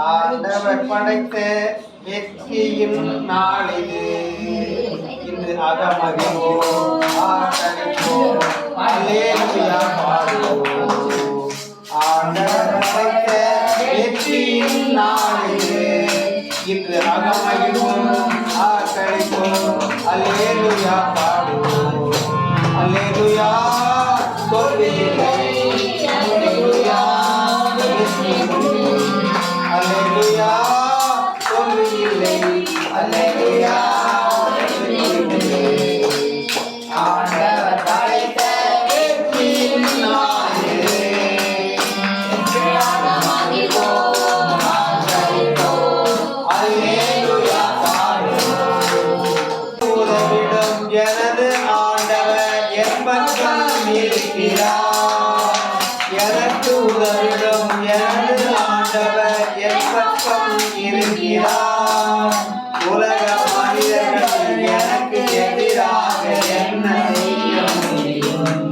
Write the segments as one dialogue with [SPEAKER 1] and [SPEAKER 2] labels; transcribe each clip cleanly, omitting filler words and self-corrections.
[SPEAKER 1] ஆண்டவர் படைத்த வெற்றியின் நாளிது. இன்று அகமகிழ்வோம், ஆட்டடிப்போம், அல்லேலூயா பாடுவோம். ஆண்டவர் படைத்த வெற்றியின் நாளிது. இன்று அகமகிழ்வோம், ஆட்டடிப்போம், அல்லேலூயா பாடுவோம். அல்லேலூயா தோல்வியில்லை, அல்லேலூயா அல்லேலூயா தோல்வியில்லை, அல்லேலூயா ஆண்டவர் படைத்த வெற்றியின் நாளிது. அல்லேலூயா பாடுவோம். உதவிடும் எனது ஆண்டவர் என் பக்கம் இருக்கிறார். எனக்கு உதவிடும் எனது ஆண்டவர் என் பக்கம் இருக்கிறார். உலக மனிதர்கள் எனக்கு எதிராக என்ன செய்ய முடியும்?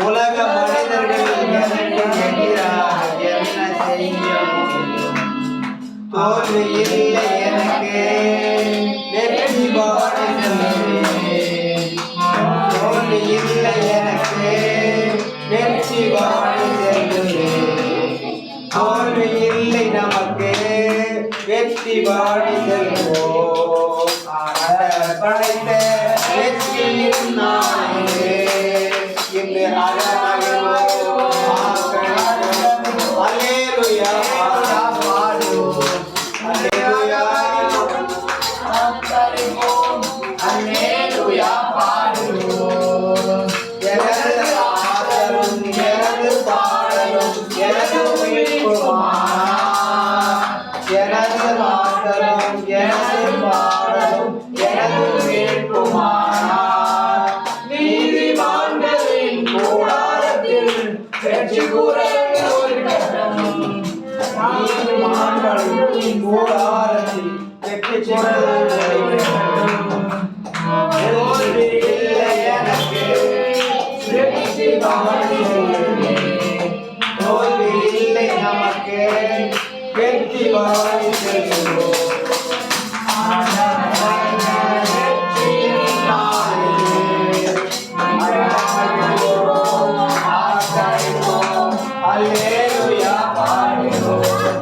[SPEAKER 1] உலக மனிதர்கள் எனக்கு எதிராக என்ன செய்ய முடியும்? தோல்வி இல்லை எனக்கு, வெற்றி பாடி செல்வேன். தோல்வி இல்லை எனக்கு, வெற்றி பாடி செல்வேன். தோல்வி இல்லை நமக்கு, வெற்றி பாடி செல்வோம். ஆண்டவர் படைத்த வெற்றியின் நாளிது. இன்று அகமகிழ்வோம், ஆக்கடிப்போம், அல்லேலூயா பாடுவோம். அல்லேலூயா ஆக்கடிப்போம், அல்லேலூயா பாடுவோம். எனது ஆதலும் எனது பாடலும் எனது எனது ஆதலும் எனது பாடலும் எனது மீட்புமானார். நீதிமான்களின் கூடாரத்தில் வெற்றி குரல் ஒலிக்கட்டும். நீதிமான்களின் கூடாரத்தில் வெற்றி குரல் ஒலிக்கட்டும். தோல்வி இல்லை எனக்கு, வெற்றி பாடி செல்வேன். தோல்வி இல்லை நமக்கு, வெற்றி பாடி செல்வோம். வெற்றியின் நாளிது. அகமகிழ்வோம், ஆட்டடிப்போம், அல்லேலூயா பாடுவோம்.